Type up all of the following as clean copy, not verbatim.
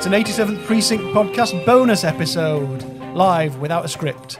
It's an 87th Precinct podcast bonus episode, live without a script.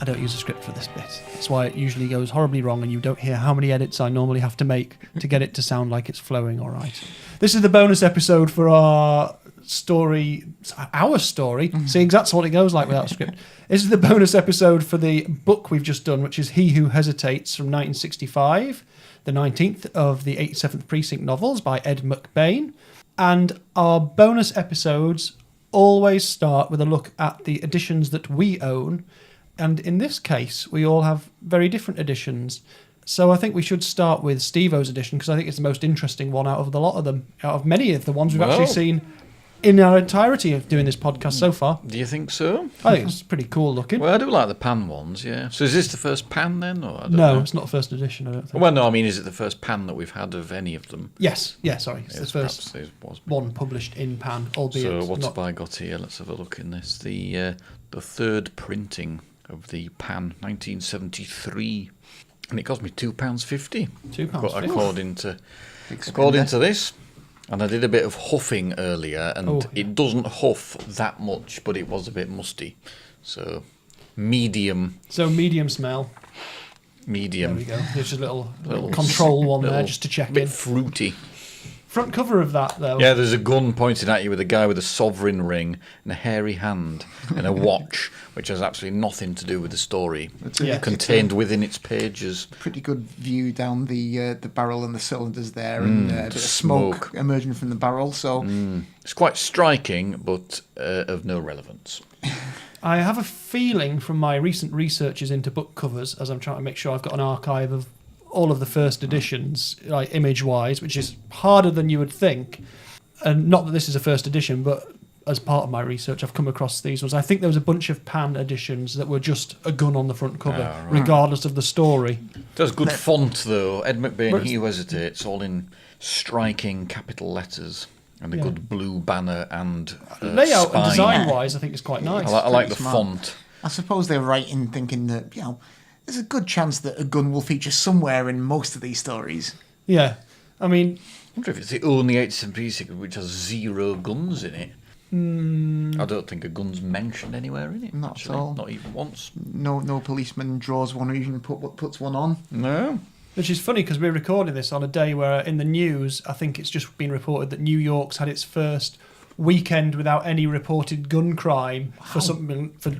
I don't use a script for this bit. That's why it usually goes horribly wrong and you don't hear how many edits I normally have to make to get it to sound like it's flowing all right. This is the bonus episode for our story. Seeing that's what it goes like without a script. This is the bonus episode for the book we've just done, which is He Who Hesitates from 1965, the 19th of the 87th Precinct novels by Ed McBain. And our bonus episodes always start with a look at the editions that we own. And in this case, we all have very different editions. So I think we should start with Stevo's edition, because I think it's the most interesting one out of the lot of them, out of many of the ones we've actually seen in our entirety of doing this podcast so far. Do you think so? I think it's pretty cool looking. Well, I do like the pan ones, yeah. So is this the first pan then? Or I don't No, know. it's not the first edition, I don't think. Well, no, I mean, is it the first pan that we've had of any of them? Yes, sorry. It's the Yes, first perhaps it was. one published in pan, albeit So what not... have I got here? Let's have a look in this. The third printing of the pan, 1973. And it cost me £2.50. £2.50. According to this. And I did a bit of huffing earlier, and it doesn't huff that much, but it was a bit musty. So, medium. So medium smell. Medium. There we go. There's a little control one there just to check a bit in. fruity. Front cover of that, though. Yeah, there's a gun pointed at you with a guy with a sovereign ring and a hairy hand and a watch, which has absolutely nothing to do with the story. Contained within its pages. Pretty good view down the barrel and the cylinders there, and a bit of smoke emerging from the barrel. So it's quite striking, but of no relevance. I have a feeling from my recent researches into book covers, as I'm trying to make sure I've got an archive of all of the first editions, like image-wise, which is harder than you would think. And not that this is a first edition, but as part of my research, I've come across these ones. I think there was a bunch of pan editions that were just a gun on the front cover, regardless of the story. Does good font, though. Ed McBain, He Who Hesitates, all in striking capital letters. And a good blue banner and layout spine. and design-wise, I think it's quite nice. I like the smart. font. I suppose they're right in thinking that, there's a good chance that a gun will feature somewhere in most of these stories. Yeah. I mean... I wonder if it's the only 87 Precinct which has 0 guns in it. I don't think a gun's mentioned anywhere in it. Not actually. at all. Not even once. No policeman draws one or even puts one on. No. Which is funny because we're recording this on a day where in the news, I think it's just been reported that New York's had its first weekend without any reported gun crime for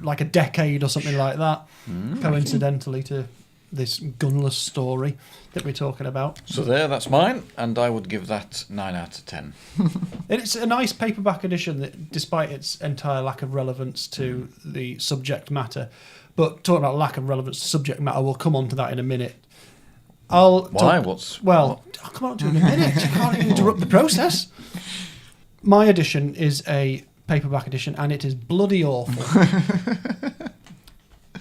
like a decade or something like that, coincidentally to this gunless story that we're talking about. So that's mine, and I would give that 9 out of 10. It's a nice paperback edition that, despite its entire lack of relevance to the subject matter, but talking about lack of relevance to subject matter, we'll come on to that in a minute. Why? I'll come on to it in a minute. You can't interrupt the process. My edition is a paperback edition, and it is bloody awful.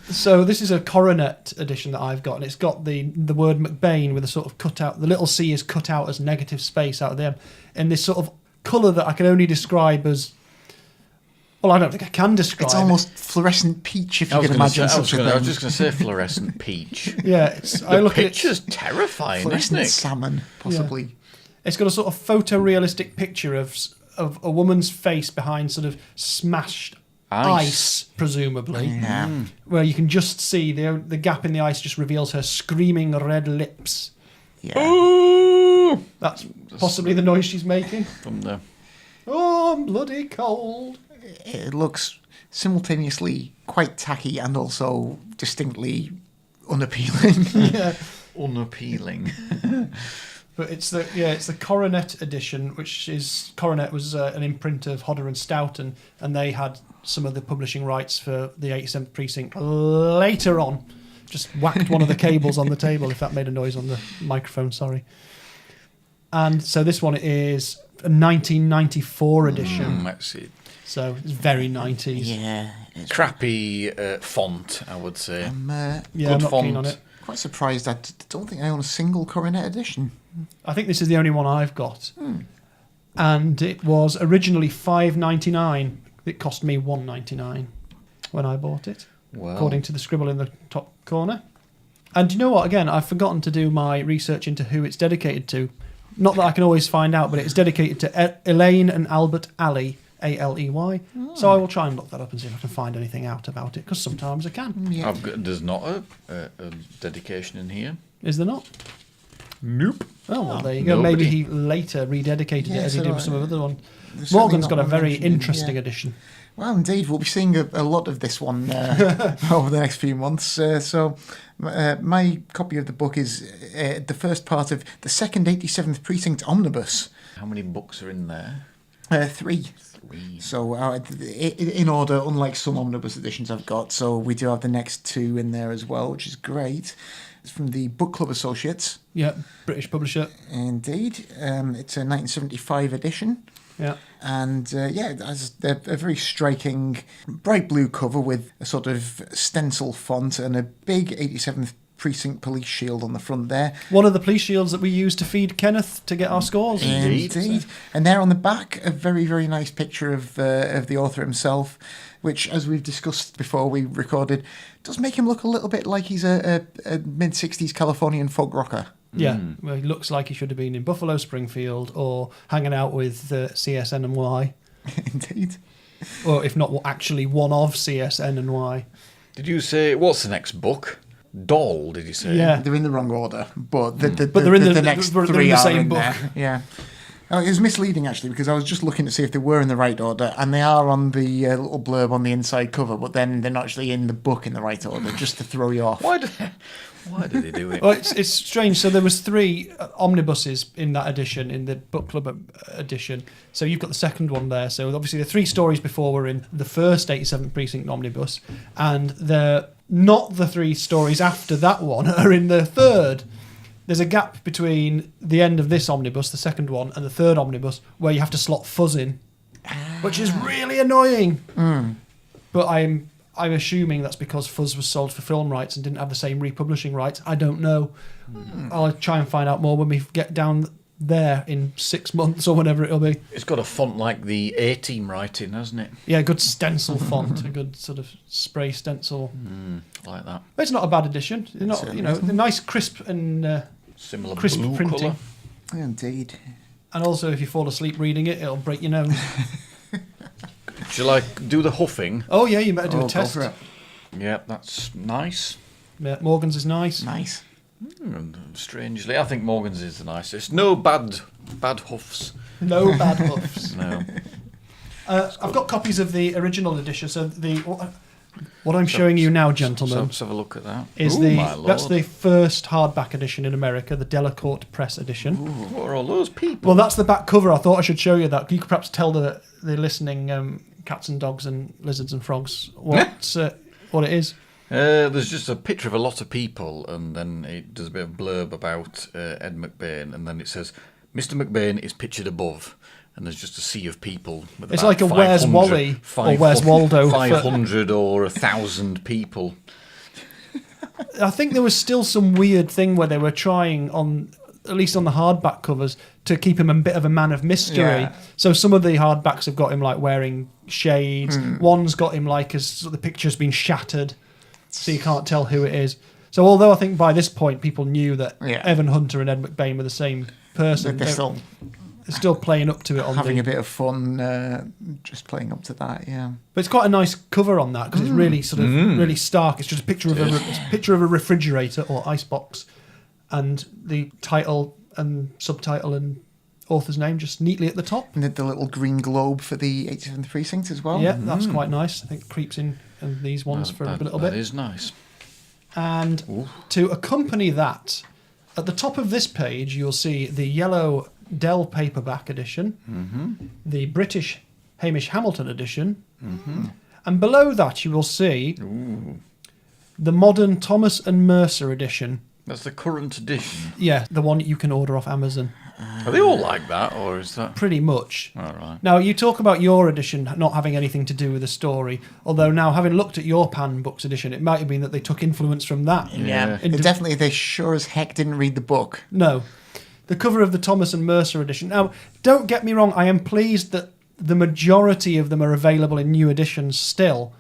So this is a coronet edition that I've got, and it's got the word McBain with a sort of cutout. The little C is cut out as negative space out of the M, in this sort of colour that I can only describe as... Well, I don't think I can describe It's almost fluorescent peach, if you can imagine such a thing. I was just going to say fluorescent peach. Yeah, I look at picture's terrifying, fluorescent isn't it? salmon, possibly. Yeah. It's got a sort of photorealistic picture of a woman's face behind sort of smashed ice presumably, where you can just see the gap in the ice just reveals her screaming red lips. Yeah. Ooh! That's possibly the noise she's making. From the... Oh, I'm bloody cold. It looks simultaneously quite tacky and also distinctly unappealing. Yeah. Unappealing. But it's the Coronet edition, which is... Coronet was an imprint of Hodder and Stoughton, and they had some of the publishing rights for the 87th Precinct later on. Just whacked one of the cables on the table, if that made a noise on the microphone, sorry. And so this one is a 1994 edition. That's it. So it's very 90s. Yeah. Crappy font, I would say. I'm Good not font. keen on it. Quite surprised. I don't think I own a single Coronet edition. I think this is the only one I've got. And it was originally $5.99. It cost me $1.99 when I bought it, according to the scribble in the top corner. And you know what? Again, I've forgotten to do my research into who it's dedicated to. Not that I can always find out, but it's dedicated to Elaine and Albert Alley, ALEY. So I will try and look that up and see if I can find anything out about it, because sometimes I can. Yeah. There's not a dedication in here. Is there not? Nope. Oh, well, there you go. Nobody. Maybe he later rededicated it as he so did with some other one. there's certainly Morgan's not got a one very mentioned in interesting here. edition. Well, indeed, we'll be seeing a lot of this one over the next few months. So my copy of the book is the first part of the second 87th Precinct Omnibus. How many books are in there? 3. 3. So in order, unlike some omnibus editions I've got. So we do have the next 2 in there as well, which is great. It's from the Book Club Associates. Yeah, British publisher. Indeed. It's a 1975 edition. Yeah. And it has a very striking bright blue cover with a sort of stencil font and a big 87th Precinct police shield on the front there. One of the police shields that we use to feed Kenneth to get our scores. Indeed. And there on the back, a very, very nice picture of the author himself, which, as we've discussed before we recorded, does make him look a little bit like he's a mid-60s Californian folk rocker. Yeah, well, he looks like he should have been in Buffalo Springfield or hanging out with CSN and Y, Indeed. or if not actually one of CSN and Y. Did you say, what's the next book? Doll, did you say? Yeah. They're in the wrong order, but But they're in the next they're in 3 the are same in book. there. Yeah. Oh, it was misleading, actually, because I was just looking to see if they were in the right order, and they are on the little blurb on the inside cover, but then they're not actually in the book in the right order, just to throw you off. Why did they do it? Well, it's strange. So there was 3 omnibuses in that edition, in the book club edition. So you've got the second one there. So obviously the 3 stories before were in the first 87th Precinct omnibus, and not the 3 stories after that one are in the third. There's a gap between the end of this omnibus, the second one, and the third omnibus, where you have to slot fuzz in, which is really annoying. But I'm assuming that's because fuzz was sold for film rights and didn't have the same republishing rights. I don't know. I'll try and find out more when we get down there in 6 months or whatever it'll be. It's got a font like the A-Team writing, hasn't it? Yeah, a good stencil font, a good sort of spray stencil. Like that. But it's not a bad edition. It's not, the nice crisp and Similar crisp blue printing. colour. Indeed. And also, if you fall asleep reading it, it'll break your nose. Shall I do the huffing? Oh yeah, you better do Go a test. for it. Yeah, that's nice. Yeah, Morgan's is nice. Nice. And strangely, I think Morgan's is the nicest. No bad huffs. No bad huffs. No. I've got copies of the original edition. So what I'm showing you now, gentlemen, Let's have a look at that. is My lord. that's the first hardback edition in America, the Delacorte Press edition. What are all those people? Well, that's the back cover. I thought I should show you that. You could perhaps tell the listening cats and dogs and lizards and frogs what it is. There's just a picture of a lot of people, and then it does a bit of blurb about Ed McBain, and then it says, Mr. McBain is pictured above, and there's just a sea of people. With It's about like a Where's 500 Wally or Where's Waldo. 500 or 1,000 people. I think there was still some weird thing where they were trying at least on the hardback covers, to keep him a bit of a man of mystery. Yeah. So some of the hardbacks have got him like wearing shades. One's got him like as the picture's been shattered, so you can't tell who it is. So although I think by this point people knew that Evan Hunter and Ed McBain were the same person, They're still playing up to it. Having a bit of fun, just playing up to that, yeah. But it's quite a nice cover on that because it's really sort of really stark. It's just a picture of a refrigerator or icebox, and the title and subtitle and author's name just neatly at the top. And the little green globe for the 87th Precinct as well. Yeah, that's quite nice. I think it creeps in these ones for a little bit. That is nice. And to accompany that, at the top of this page, you'll see the yellow Dell paperback edition, the British Hamish Hamilton edition, and below that you will see the modern Thomas and Mercer edition. That's the current edition. Yeah, the one you can order off Amazon. Are they all like that, or is that... Pretty much. All right. Now, you talk about your edition not having anything to do with the story, although now, having looked at your Pan Books edition, it might have been that they took influence from that. Yeah. They sure as heck didn't read the book. No. The cover of the Thomas and Mercer edition. Now, don't get me wrong, I am pleased that the majority of them are available in new editions still.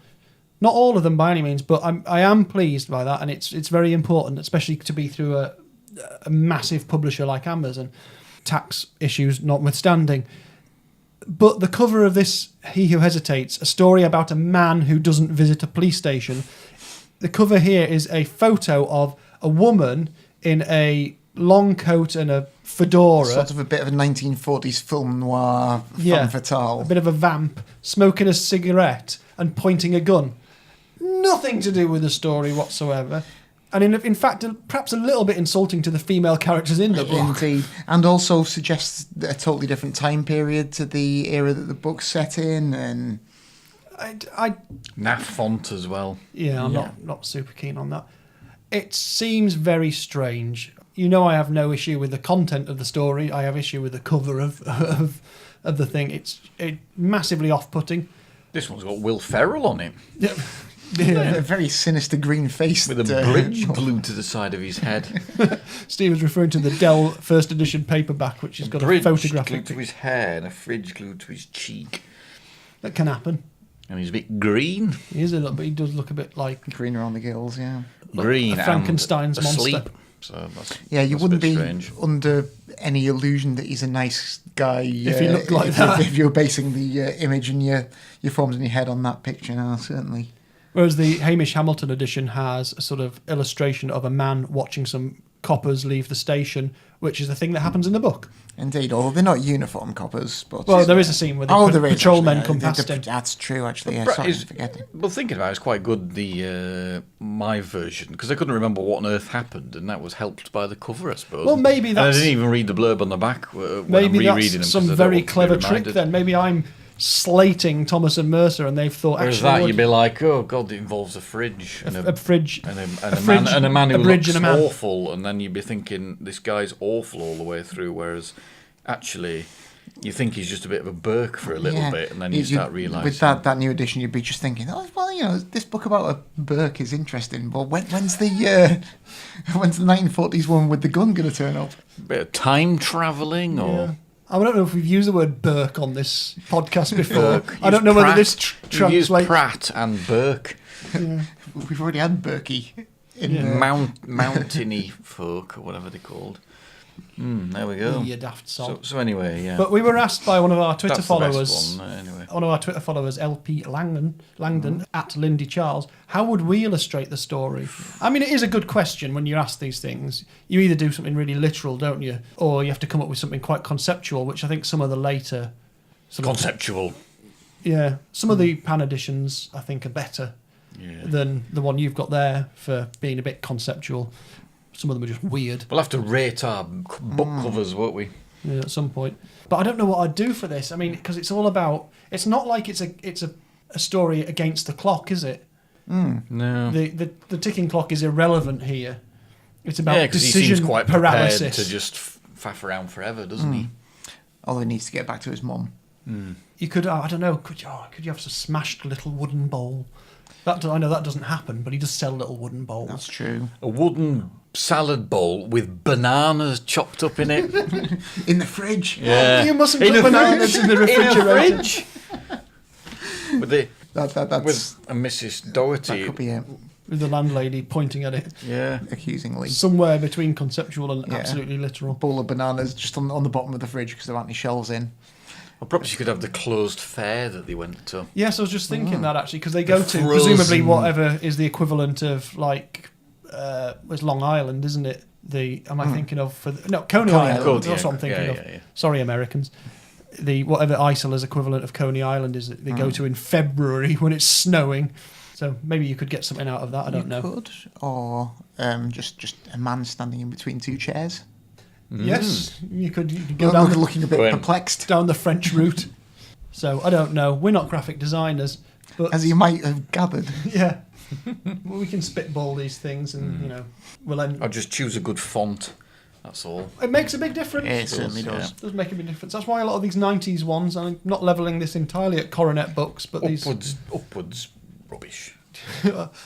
Not all of them by any means, but I am pleased by that, and it's very important, especially to be through a massive publisher like Amazon, tax issues notwithstanding. But the cover of this He Who Hesitates, a story about a man who doesn't visit a police station. The cover here is a photo of a woman in a long coat and a fedora. Sort of a bit of a 1940s film noir femme fatale. A bit of a vamp, smoking a cigarette and pointing a gun. Nothing to do with the story whatsoever. And in fact, perhaps a little bit insulting to the female characters in the book. Indeed. And also suggests a totally different time period to the era that the book's set in. And naff font as well. Yeah, I'm not super keen on that. It seems very strange. You know, I have no issue with the content of the story. I have issue with the cover of the thing. It's massively off-putting. This one's got Will Ferrell on it. a very sinister green face. With a bridge glued to the side of his head. Steve was referring to the Dell first edition paperback, which has got a photograph glued to his hair and a fridge glued to his cheek. That can happen. And he's a bit green. He is a little bit. He does look a bit like green around the gills, yeah. Green a Frankenstein's and monster. asleep. So you wouldn't be strange. under any illusion that he's a nice guy if he looked like that. If you're basing the image and your forms in your head on that picture, now certainly. Whereas the Hamish Hamilton edition has a sort of illustration of a man watching some coppers leave the station, which is the thing that happens in the book. Indeed, although they're not uniform coppers. But well, there is a scene where the patrolmen come past him. That's true, actually. Yeah, sorry, I'm forgetting. Well, thinking about it, it's quite good, my version, because I couldn't remember what on earth happened, and that was helped by the cover, I suppose. Well, maybe that's... And I didn't even read the blurb on the back when maybe I'm rereading that's them. some very clever trick then. Maybe I'm slating Thomas and Mercer, and they've thought. Whereas actually, that you'd be like, oh god, it involves a fridge and a fridge and a man who bridge looks and a man. awful, and then you'd be thinking this guy's awful all the way through. Whereas actually, you think he's just a bit of a Burke for a little bit, and then you start realising with that new edition, you'd be just thinking, oh well, this book about a Burke is interesting, but when's the 1940s one with the gun going to turn up? A bit of time travelling or. Yeah. I don't know if we've used the word Burke on this podcast before. I don't know whether this translates. Use Pratt and Burke. Yeah. We've already had Burkey in Mountainy folk or whatever they're called. There we go. You daft sod. So anyway, yeah. But we were asked by one of our Twitter That's followers, the best one, anyway. one of our Twitter followers, LP Langdon at Lindy Charles, how would we illustrate the story? I mean, it is a good question when you ask these things. You either do something really literal, don't you, or you have to come up with something quite conceptual, which I think some of the later conceptual. Some of the Pan editions I think are better than the one you've got there for being a bit conceptual. Some of them are just weird. We'll have to rate our book covers, won't we? Yeah, at some point. But I don't know what I'd do for this. I mean, because it's all about... It's not like it's a story against the clock, is it? No. The ticking clock is irrelevant here. It's about decision he seems quite paralysis. prepared to just faff around forever, doesn't he? Although he needs to get back to his mum. You could, I don't know, could you have a smashed little wooden bowl? I know that doesn't happen, but he does sell little wooden bowls. That's true. A wooden salad bowl with bananas chopped up in it. In the fridge. Yeah. You mustn't put bananas in the refrigerator. In a fridge. With That's a Mrs. Doherty. That could be it. With the landlady pointing at it. Yeah. Accusingly. Somewhere between conceptual and absolutely literal. Bowl of bananas just on the bottom of the fridge because there aren't any shelves in. Well, perhaps you could have the closed fair that they went to. Yes, I was just thinking that actually, because they go to presumably whatever is the equivalent of like, it's Long Island, isn't it? Am I thinking of Coney Island? That's what I'm thinking of. Yeah. Sorry, Americans. Whatever Isola's equivalent of Coney Island is that they go to in February when it's snowing. So maybe you could get something out of that. I don't know. Could, or just a man standing in between two chairs. Yes, you could go down looking a bit perplexed down the French route. So I don't know. We're not graphic designers, but as you might have gathered. Yeah, well, we can spitball these things, and we'll end. I'll just choose a good font. That's all. It makes a big difference. It certainly does. It does make a big difference. That's why a lot of these 90s ones. I'm not levelling this entirely at Coronet books, but upwards rubbish.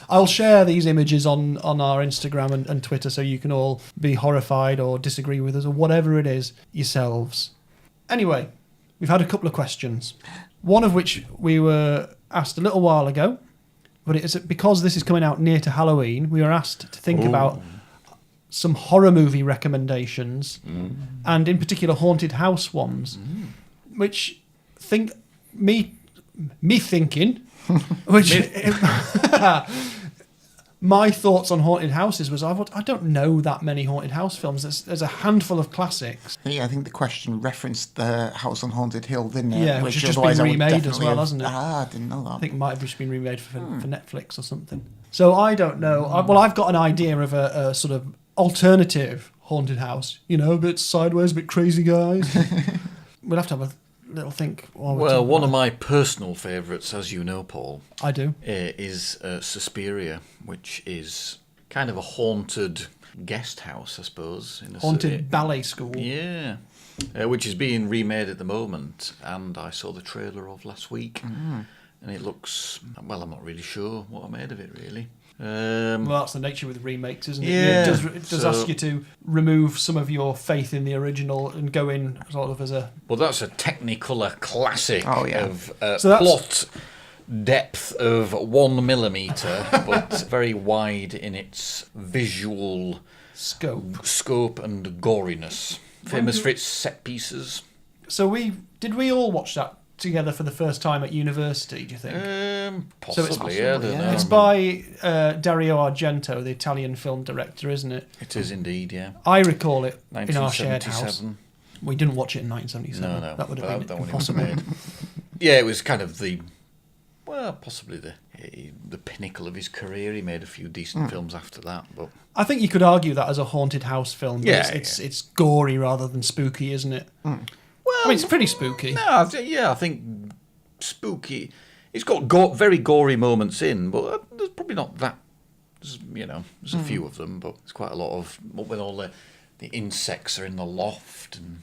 I'll share these images on our Instagram and Twitter so you can all be horrified or disagree with us or whatever it is yourselves. Anyway, we've had a couple of questions. One of which we were asked a little while ago, but it's because this is coming out near to Halloween, we were asked to think about some horror movie recommendations and in particular haunted house ones, which think me thinking, which my thoughts on haunted houses was I don't know that many haunted house films. There's a handful of classics. Yeah, I think the question referenced the House on Haunted Hill, didn't it? Yeah, which has just otherwise been I would remade as definitely well, have- hasn't it? Ah, I didn't know that. I think it might have just been remade for Netflix or something. So I don't know. I've got an idea of a sort of alternative haunted house. You know, a bit sideways, a bit crazy guys. We'll have to have a little think. Well, one of my personal favourites, as you know, Paul, I do. is Suspiria, which is kind of a haunted guest house, I suppose. In a Haunted ballet school. Yeah. Which is being remade at the moment, and I saw the trailer of last week, and it looks, well, I'm not really sure what I made of it, really. Well, that's the nature with remakes, isn't it? Yeah, It does ask you to remove some of your faith in the original and go in sort of as a... Well, that's a Technicolor classic of So that's- plot depth of 1 millimetre, but very wide in its visual scope and goriness. Famous for its set pieces. So did we all watch that together for the first time at university, do you think? Possibly, I don't know. It's by Dario Argento, the Italian film director, isn't it? It is indeed, yeah. I recall it in our shared house. 1977. We didn't watch it in 1977. No. That would have been that one impossible. was made. Yeah, it was kind of possibly the pinnacle of his career. He made a few decent films after that, but I think you could argue that as a haunted house film. Yeah, It's gory rather than spooky, isn't it? well, I mean, it's pretty spooky. No, I think spooky. It's got very gory moments in, but there's probably not that. There's a few of them, but it's quite a lot of when all the insects are in the loft and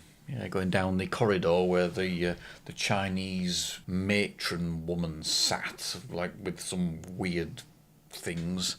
going down the corridor where the Chinese matron woman sat, like with some weird things.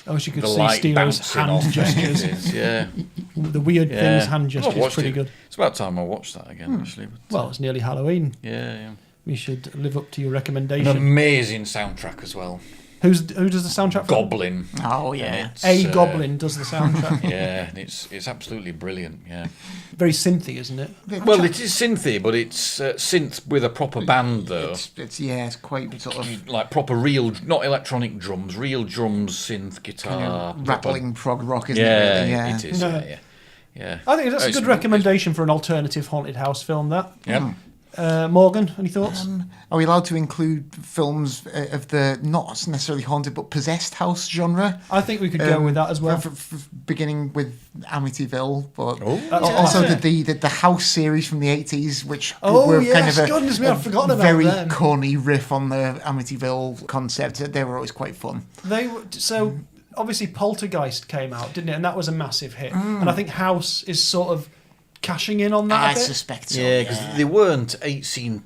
Oh, she could The see light Stevo's bouncing hand off gestures. things, yeah. The weird things, hand I've gestures, watched pretty it. good. It's about time I watched that again, actually. But, Well, it's nearly Halloween. yeah. We should live up to your An recommendation. amazing soundtrack as well. Who does the soundtrack? for? Goblin. Oh, And yeah. it's, Goblin does the soundtrack. Yeah, and it's absolutely brilliant. Yeah. Very synthy, isn't it? Well, it is synthy, but it's synth with a proper band, though. It's quite sort of Like proper real, not electronic drums, real drums, synth, guitar. rattling prog rock, isn't Yeah, it? Really? Yeah. it is. Yeah. I think that's a It's- good recommendation for an alternative haunted house film, that. Yeah. Morgan, any thoughts? Are we allowed to include films of the not necessarily haunted but possessed house genre? I think we could go with that as well. Beginning with Amityville, but That's also it. the House series from the 80s, which Oh, were yes, kind of goodness me, I've forgotten about very them. corny riff on the Amityville concept. They were always quite fun. So obviously Poltergeist came out, didn't it? And that was a massive hit. And I think House is sort of cashing in on that I a bit. suspect so. Yeah, because they weren't 18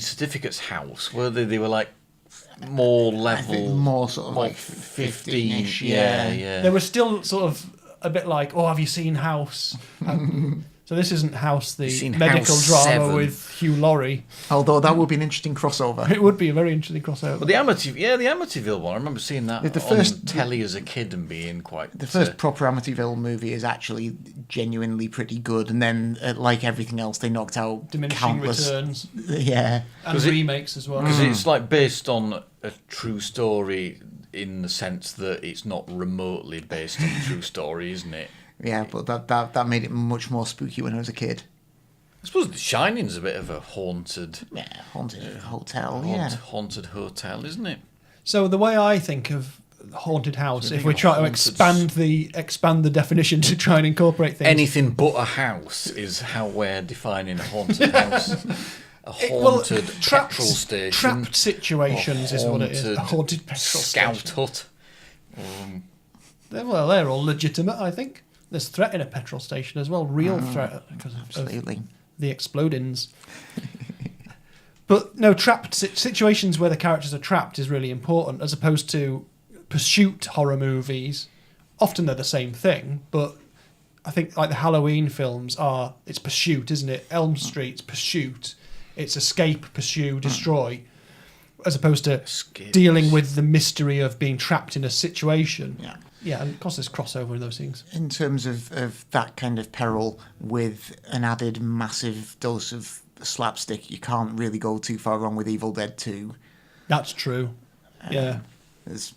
certificates house, were they? They were like more I think level, more sort of like 15-ish. 15-ish, Yeah. They were still sort of a bit like, oh, have you seen House? So this isn't House, the seen medical House drama 7? with Hugh Laurie. Although that would be an interesting crossover. It would be a very interesting crossover. But the Amityville one, I remember seeing that The on first- telly as a kid and being quite... The first proper Amityville movie is actually genuinely pretty good, and then, like everything else, they knocked out Diminishing countless. returns Yeah, and 'Cause it- remakes as well. Because it's like based on a true story in the sense that it's not remotely based on a true story, isn't it? yeah, but that made it much more spooky when I was a kid. I suppose The Shining's a bit of a haunted Haunted hotel. haunted hotel, isn't it? So the way I think of haunted house, if think we of try to haunted- expand the definition to try and incorporate things. Anything but a house is how we're defining a haunted house. A Well, haunted petrol station. Trapped situations is what it is. A haunted petrol scout station. hut. They're all legitimate, I think. There's threat in a petrol station as well, real threat because of Absolutely. the explodings. But no, trapped situations where the characters are trapped is really important, as opposed to pursuit horror movies. Often they're the same thing, but I think like the Halloween films it's pursuit, isn't it? Elm Street's pursuit. It's escape, pursue, destroy, as opposed to Escape. dealing with the mystery of being trapped in a situation. Yeah. Yeah, and of course there's crossover in those things. In terms of that kind of peril with an added massive dose of slapstick, you can't really go too far wrong with Evil Dead 2. That's true. Yeah. There's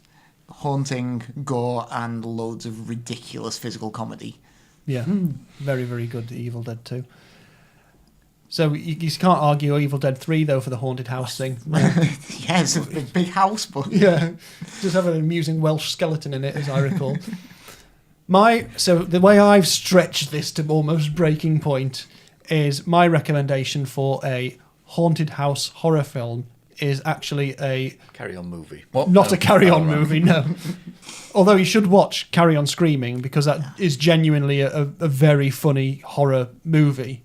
haunting, gore, and loads of ridiculous physical comedy. Yeah. Very, very good Evil Dead 2. So you can't argue Evil Dead 3, though, for the haunted house thing. Yeah, it's a big house, but... Yeah. Just have an amusing Welsh skeleton in it, as I recall. So the way I've stretched this to almost breaking point is my recommendation for a haunted house horror film is actually a... Carry-on movie. Not a carry-on movie, no. Although you should watch Carry On Screaming, because that is genuinely a very funny horror movie.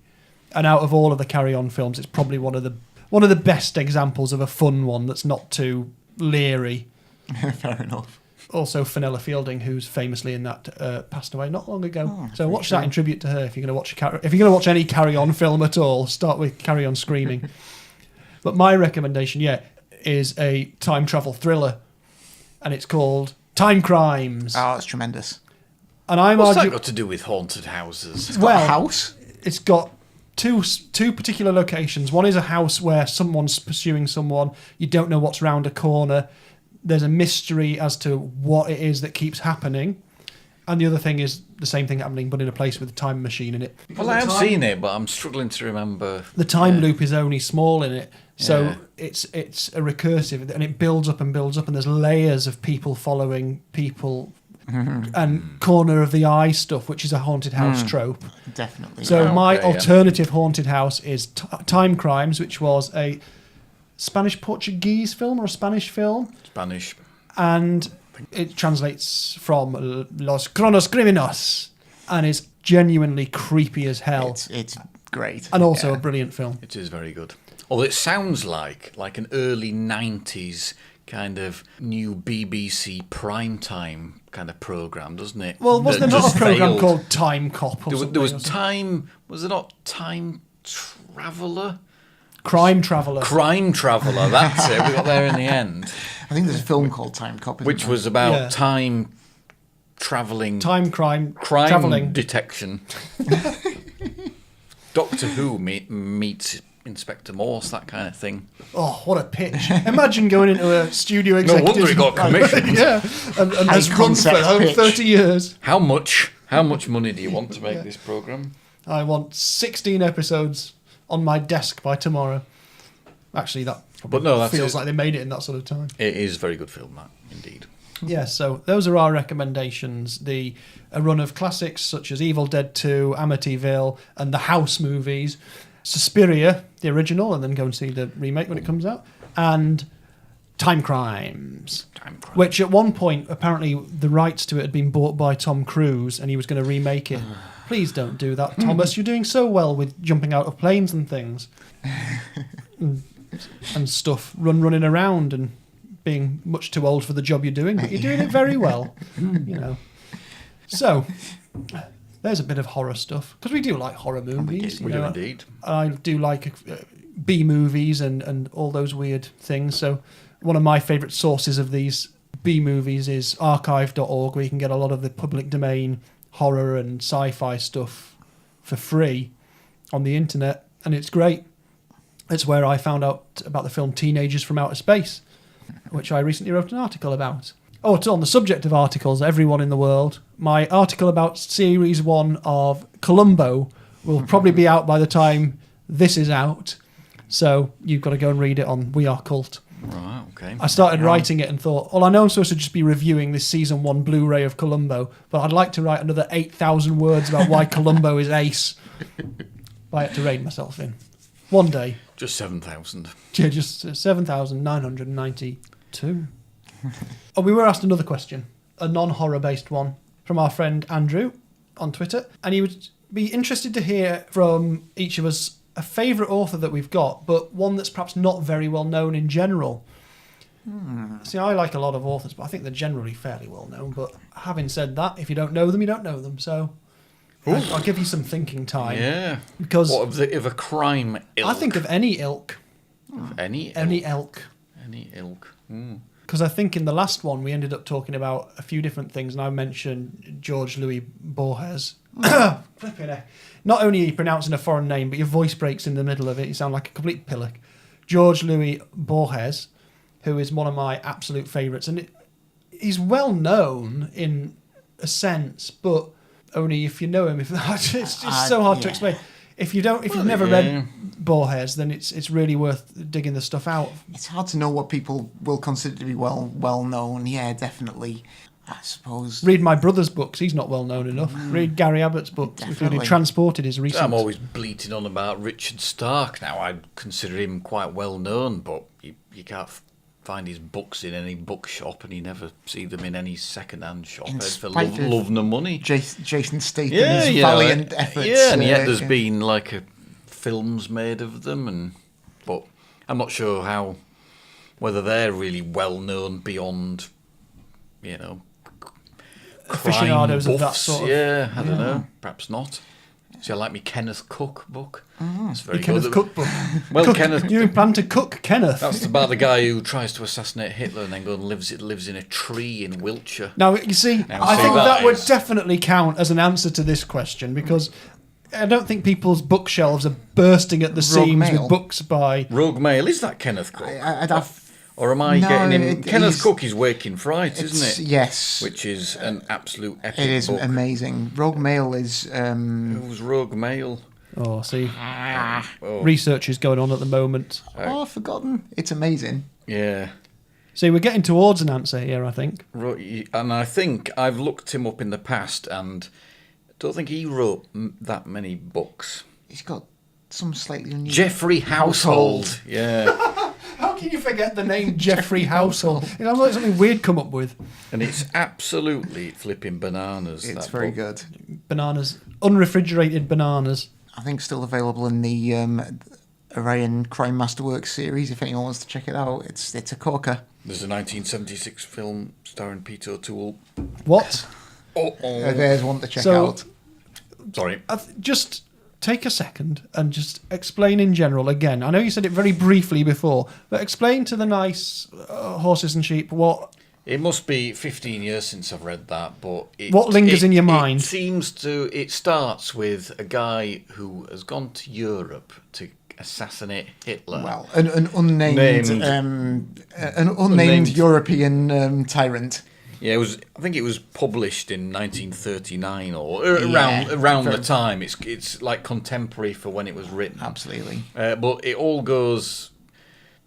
And out of all of the carry-on films, it's probably one of the best examples of a fun one that's not too leery. Fair enough. Also, Fenella Fielding, who's famously in that, passed away not long ago. Oh, so watch that in tribute to her if you're going to watch any carry-on film at all. Start with Carry On Screaming. But my recommendation, is a time travel thriller, and it's called Time Crimes. Oh, it's tremendous. And I'm What's that arguing, got to do with haunted houses? It's got a house. It's got two particular locations. One is a house where someone's pursuing someone. You don't know what's round a corner. There's a mystery as to what it is that keeps happening. And the other thing is the same thing happening, but in a place with a time machine in it. Well, I have seen it, but I'm struggling to remember. The time loop is only small in it. So Yeah. it's a recursive, and it builds up, and there's layers of people following people and corner of the eye stuff, which is a haunted house trope. Definitely. So Okay, my yeah. alternative haunted house is Time Crimes, which was a Spanish-Portuguese film or a Spanish film. Spanish. And it translates from Los Cronos Criminos and is genuinely creepy as hell. It's great. And also a brilliant film. It is very good. Although it sounds like an early 90s kind of new BBC primetime kind of programme, doesn't it? Well, was there That not just a programme failed. called Time Cop or There something? was Time... Was there not Time Traveller? Crime Traveller. Crime Traveller, that's it. We got there in the end. I think there's a film called Time Cop, isn't Which there? was about Yeah. time travelling... Crime Crime travelling. detection. Doctor Who meets Inspector Morse, that kind of thing. Oh, what a pitch. Imagine going into a studio No executive. wonder it got commissioned. Yeah, and has run for concept over pitch. 30 years. How much money do you want to make this programme? I want 16 episodes on my desk by tomorrow. Actually, that probably But no, that's feels it. like they made it in that sort of time. It is a very good film, that, indeed. Yeah, so those are our recommendations. A run of classics such as Evil Dead 2, Amityville, and the House movies. Suspiria, the original, and then go and see the remake when it comes out. And Time Crimes. Which at one point, apparently, the rights to it had been bought by Tom Cruise, and he was going to remake it. Please don't do that, Thomas. You're doing so well with jumping out of planes and things. and stuff. Running around and being much too old for the job you're doing, but you're doing it very well. You know. So, there's a bit of horror stuff. Because we do like horror movies. We you do know. indeed. I do like B movies and all those weird things. So one of my favourite sources of these B movies is archive.org, where you can get a lot of the public domain horror and sci-fi stuff for free on the internet, and it's great. It's where I found out about the film Teenagers from Outer Space, which I recently wrote an article about. Oh, it's on the subject of articles, everyone in the world. My article about Series 1 of Columbo will probably be out by the time this is out. So you've got to go and read it on We Are Cult. Right, okay. I started writing it and thought, well, I know I'm supposed to just be reviewing this Season 1 Blu-ray of Columbo, but I'd like to write another 8,000 words about why Columbo is ace. But I had to rein myself in. One day. Just 7,000. Yeah, just 7,992. Oh, we were asked another question, a non-horror based one, from our friend Andrew on Twitter. And he would be interested to hear from each of us a favourite author that we've got, but one that's perhaps not very well known in general. See, I like a lot of authors, but I think they're generally fairly well known. But having said that, if you don't know them, you don't know them. So I'll give you some thinking time. Yeah. Because What, of a crime ilk? I think of any ilk. Of any ilk. Any ilk. Any ilk. Mm. Because I think in the last one we ended up talking about a few different things, and I mentioned George Louis Borges Flipping heck. Not only are you pronouncing a foreign name, but your voice breaks in the middle of it. You sound like a complete pillock. George Louis Borges, who is one of my absolute favourites. And he's well known in a sense, but only if you know him. It's just so hard to explain. If you've never read Borges, then it's really worth digging the stuff out. It's hard to know what people will consider to be well known. Yeah, definitely. I suppose. Read my brother's books. He's not well known enough. Read Gary Abbott's books, including Transported, his recent. I'm always bleating on about Richard Stark now. I consider him quite well known, but you can't find his books in any bookshop, and you never see them in any second-hand shop. It's for love and money. Jason Statham's valiant efforts. Yeah, and yet there's been films made of them, but I'm not sure whether they're really well known beyond, aficionados buffs. Of that sort of. Yeah, I don't know. Perhaps not. See, I like my Kenneth Cook book. It's very good. Kenneth Cook book. Well, Kenneth. You plan to cook Kenneth. That's about the guy who tries to assassinate Hitler and then lives in a tree in Wiltshire. Now, you see, I think that would definitely count as an answer to this question, because I don't think people's bookshelves are bursting at the seams with books by... Rogue Mail, is that Kenneth Cook? Or am I getting him? Kenneth Cook is Waking Fright, isn't it? Yes. Which is an absolute epic book. It is book. Amazing. Rogue Mail is... Who's Rogue Mail? Oh, see. Research is going on at the moment. I've forgotten. It's amazing. Yeah. See, we're getting towards an answer here, I think. And I think I've looked him up in the past, and I don't think he wrote that many books. He's got some slightly unusual... Geoffrey Household. Yeah. How can you forget the name Geoffrey Household? It sounds like something we'd come up with. And it's absolutely flipping bananas. It's very good. Bananas. Unrefrigerated bananas. I think still available in the Orion Crime Masterworks series, if anyone wants to check it out. It's a corker. There's a 1976 film starring Peter O'Toole. What? There's one to check out. Sorry. Just... take a second and just explain in general again. I know you said it very briefly before, but explain to the nice horses and sheep what... It must be 15 years since I've read that, but... What lingers in your mind? It starts with a guy who has gone to Europe to assassinate Hitler. Well, an unnamed European tyrant. Yeah, I think it was published in 1939 or around the time. It's like contemporary for when it was written. Absolutely. But it all goes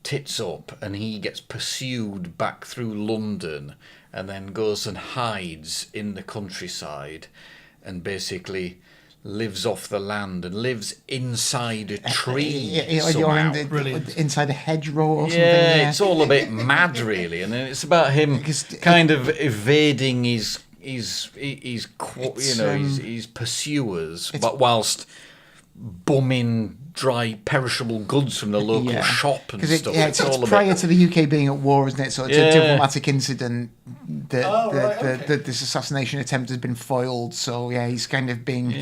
tits up, and he gets pursued back through London, and then goes and hides in the countryside, and basically lives off the land and lives inside a tree somehow. Inside a hedgerow or something. Yeah, it's all a bit mad, really, and then it's about him kind of evading his pursuers, but whilst bumming dry perishable goods from the local shop and stuff. It's prior to the UK being at war, isn't it? So it's a diplomatic incident that this assassination attempt has been foiled. So he's kind of being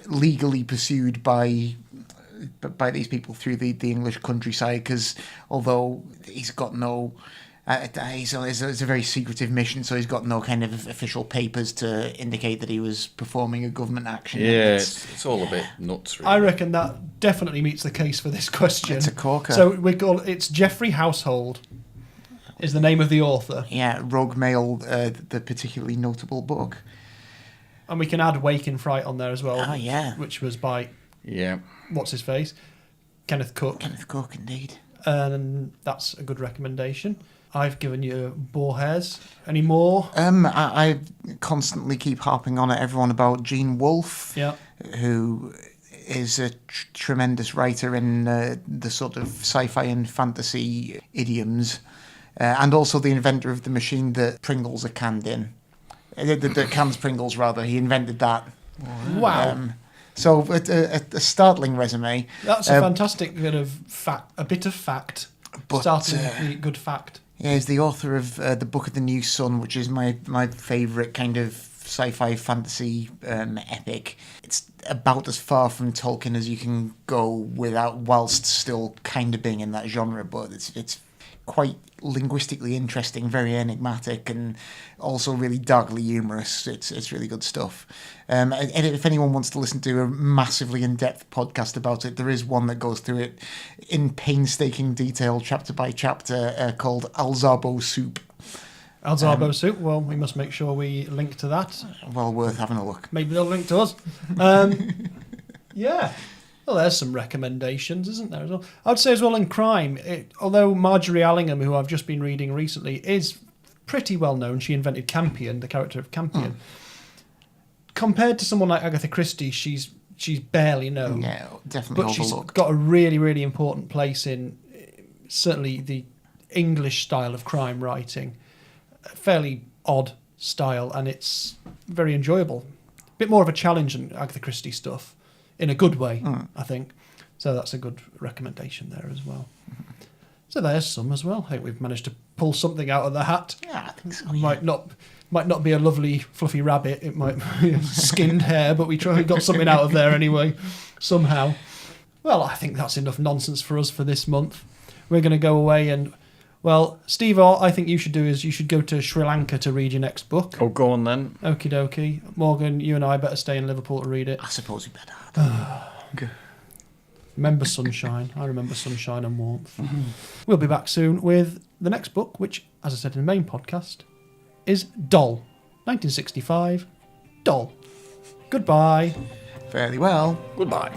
legally pursued by these people through the English countryside, because although he's got no... it's a very secretive mission, so he's got no kind of official papers to indicate that he was performing a government action. Yeah, it's all a bit nuts, really. I reckon that definitely meets the case for this question. It's a corker. So it's Geoffrey Household is the name of the author. Yeah, Rogue Mail, the particularly notable book. And we can add Waking Fright on there as well. Oh, yeah. Which was by... Yeah. What's his face? Kenneth Cook. Kenneth Cook, indeed. And that's a good recommendation. I've given you Borges. Any more? I constantly keep harping on at everyone about Gene Wolfe, who is a tremendous writer in the sort of sci-fi and fantasy idioms, and also the inventor of the machine that Pringles are canned in. The cans Pringles, rather. He invented that. Wow. So a startling resume. That's a fantastic bit of fact. A bit of fact. But, starting with the good fact. Yeah, he's the author of the Book of the New Sun, which is my favourite kind of sci-fi fantasy epic. It's about as far from Tolkien as you can go whilst still kind of being in that genre, but it's quite linguistically interesting, very enigmatic, and also really darkly humorous. It's really good stuff. And if anyone wants to listen to a massively in-depth podcast about it, there is one that goes through it in painstaking detail, chapter by chapter, called Alzabo Soup. Alzabo Soup. Well, we must make sure we link to that. Well worth having a look. Maybe they'll link to us. Yeah. Well, there's some recommendations, isn't there, as well? I'd say as well in crime, although Marjorie Allingham, who I've just been reading recently, is pretty well known. She invented Campion, the character of Campion. Compared to someone like Agatha Christie, she's barely known. Yeah, definitely but overlooked. She's got a really, really important place in certainly the English style of crime writing. A fairly odd style, and it's very enjoyable. A bit more of a challenge than Agatha Christie stuff. In a good way, I think. So that's a good recommendation there as well. So there's some as well. I think we've managed to pull something out of the hat. Yeah, I think so. Might not be a lovely fluffy rabbit. It might be skinned hair, but we got something out of there anyway, somehow. Well, I think that's enough nonsense for us for this month. We're going to go away and, well, Steve, all I think you should do is you should go to Sri Lanka to read your next book. Oh, go on then. Okie dokie. Morgan, you and I better stay in Liverpool to read it. I suppose we better. Remember sunshine. I remember sunshine and warmth. We'll be back soon with the next book, which, as I said in the main podcast, is Doll. 1965. Doll. Goodbye. Fairly well. Goodbye.